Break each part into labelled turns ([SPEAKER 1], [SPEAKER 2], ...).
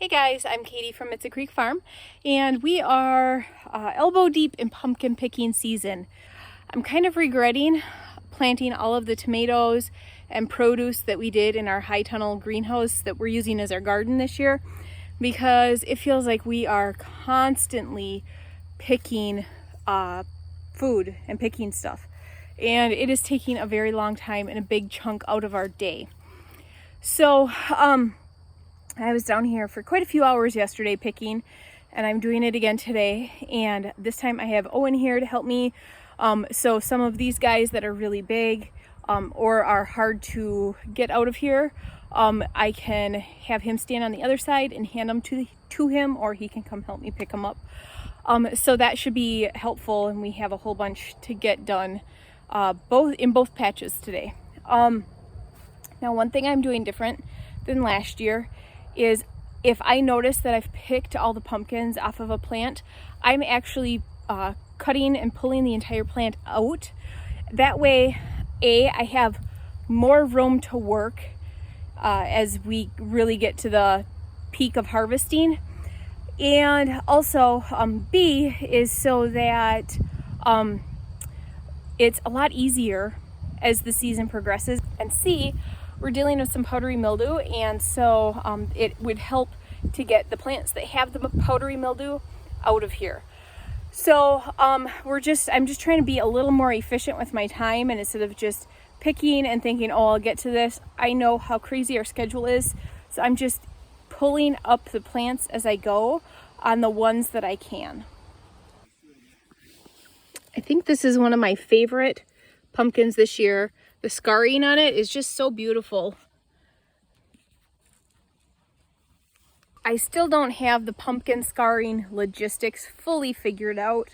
[SPEAKER 1] Hey guys, I'm Katie from It's a Creek Farm, and we are elbow deep in pumpkin picking season. I'm kind of regretting planting all of the tomatoes and produce that we did in our high tunnel greenhouse that we're using as our garden this year, because it feels like we are constantly picking food and picking stuff, and it is taking a very long time and a big chunk out of our day. So I was down here for quite a few hours yesterday picking, and I'm doing it again today, and this time I have Owen here to help me. So some of these guys that are really big or are hard to get out of here, I can have him stand on the other side and hand them to him, or he can come help me pick them up. So that should be helpful, and we have a whole bunch to get done in both patches today. Now, one thing I'm doing different than last year is if I notice that I've picked all the pumpkins off of a plant, I'm actually cutting and pulling the entire plant out. That way, I have more room to work as we really get to the peak of harvesting. And also, B is so that it's a lot easier as the season progresses. And C, we're dealing with some powdery mildew, and so it would help to get the plants that have the powdery mildew out of here. So I'm just trying to be a little more efficient with my time, and instead of just picking and thinking, oh, I'll get to this, I know how crazy our schedule is, so I'm just pulling up the plants as I go on the ones that I can. I think this is one of my favorite pumpkins this year. The scarring on it is just so beautiful. I still don't have the pumpkin scarring logistics fully figured out,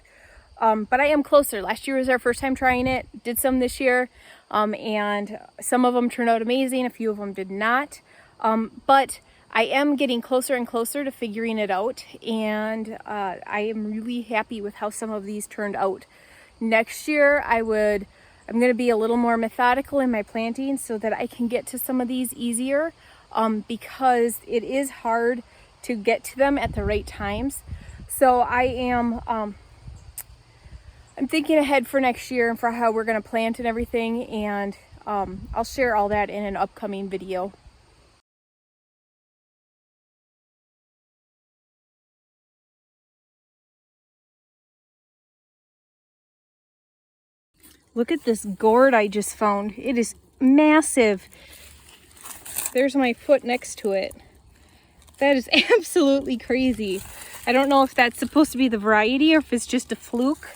[SPEAKER 1] but I am closer. Last year was our first time trying it, did some this year, and some of them turned out amazing, a few of them did not, but I am getting closer and closer to figuring it out, and I am really happy with how some of these turned out. Next year I'm going to be a little more methodical in my planting so that I can get to some of these easier, because it is hard to get to them at the right times. So I'm thinking ahead for next year and for how we're going to plant and everything, and I'll share all that in an upcoming video. Look at this gourd I just found. It is massive. There's my foot next to it. That is absolutely crazy. I don't know if that's supposed to be the variety or if it's just a fluke.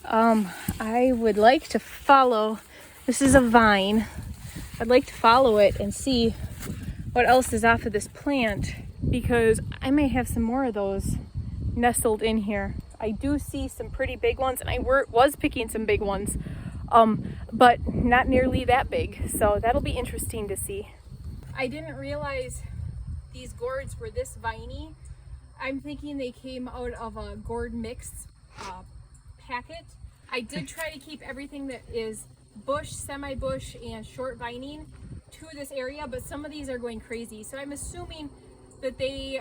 [SPEAKER 1] I would like to follow. This is a vine. I'd like to follow it and see what else is off of this plant, because I may have some more of those nestled in here. I do see some pretty big ones, and I was picking some big ones. But not nearly that big, so that'll be interesting to see. I didn't realize these gourds were this viney. I'm thinking they came out of a gourd mix packet. I did try to keep everything that is bush, semi-bush, and short vining to this area, but some of these are going crazy. So I'm assuming that they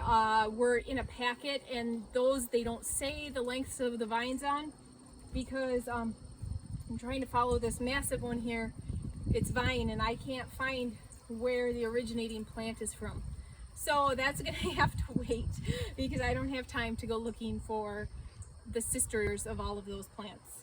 [SPEAKER 1] were in a packet, and those they don't say the lengths of the vines on, because I'm trying to follow this massive one here. It's vine, and I can't find where the originating plant is from. So that's gonna have to wait, because I don't have time to go looking for the sisters of all of those plants.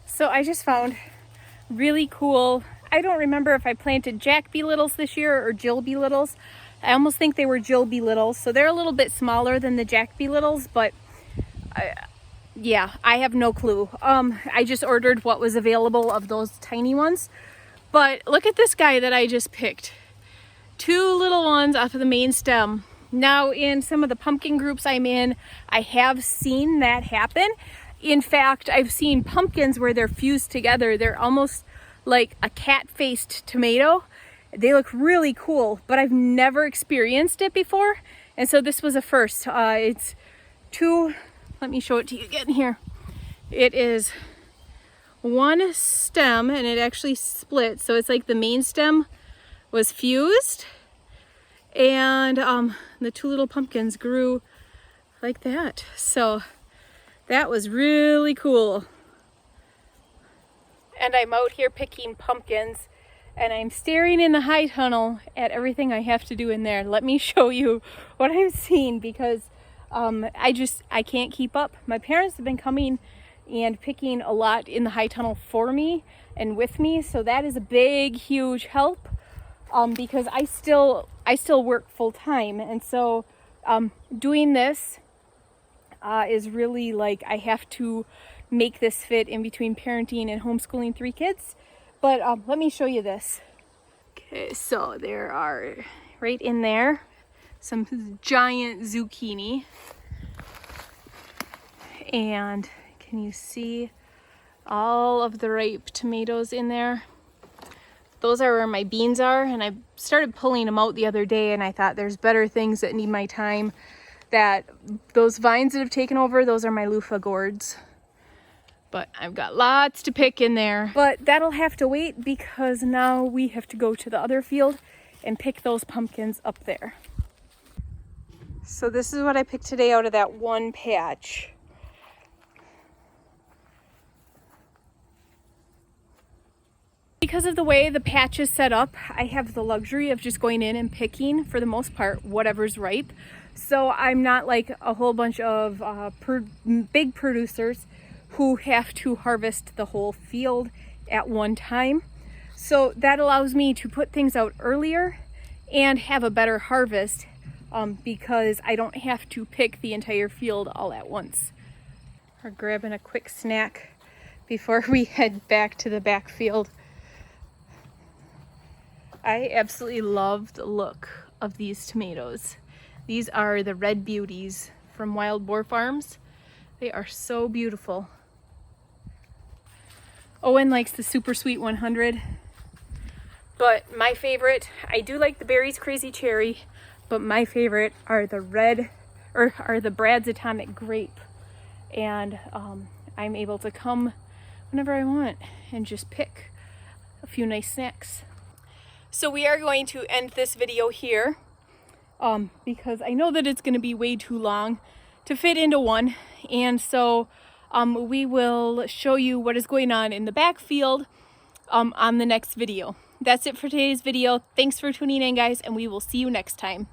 [SPEAKER 1] So I just found really cool, I don't remember if I planted Jack B. Littles this year or Jill B. Littles. I almost think they were Jill B. Littles. So they're a little bit smaller than the Jack B. Littles, but Yeah, I have no clue. I just ordered what was available of those tiny ones. But look at this guy that I just picked. 2 little ones off of the main stem. Now in some of the pumpkin groups I'm in, I have seen that happen. In fact, I've seen pumpkins where they're fused together. They're almost like a cat-faced tomato. They look really cool, but I've never experienced it before. And so this was a first. It's 2, let me show it to you again here. It is 1 stem and it actually split. So it's like the main stem was fused and the 2 little pumpkins grew like that. So that was really cool. And I'm out here picking pumpkins and I'm staring in the high tunnel at everything I have to do in there. Let me show you what I'm seeing because I can't keep up. My parents have been coming and picking a lot in the high tunnel for me and with me, so that is a big, huge help because I still work full time, and so doing this is really like I have to make this fit in between parenting and homeschooling 3 kids. But let me show you this. Okay, so there are right in there some giant zucchini, and can you see all of the ripe tomatoes in there? Those are where my beans are, and I started pulling them out the other day and I thought there's better things that need my time. That those vines that have taken over, those are my loofah gourds. But I've got lots to pick in there. But that'll have to wait because now we have to go to the other field and pick those pumpkins up there. So this is what I picked today out of that 1 patch. Because of the way the patch is set up, I have the luxury of just going in and picking, for the most part, whatever's ripe. So I'm not like a whole bunch of big producers who have to harvest the whole field at one time. So that allows me to put things out earlier and have a better harvest because I don't have to pick the entire field all at once. We're grabbing a quick snack before we head back to the back field. I absolutely love the look of these tomatoes. These are the Red Beauties from Wild Boar Farms. They are so beautiful. Owen likes the Super Sweet 100, but my favorite, I do like the Berry's Crazy Cherry, but my favorite are the Brad's Atomic Grape. And I'm able to come whenever I want and just pick a few nice snacks. So we are going to end this video here because I know that it's going to be way too long to fit into one. And so we will show you what is going on in the backfield on the next video. That's it for today's video. Thanks for tuning in, guys, and we will see you next time.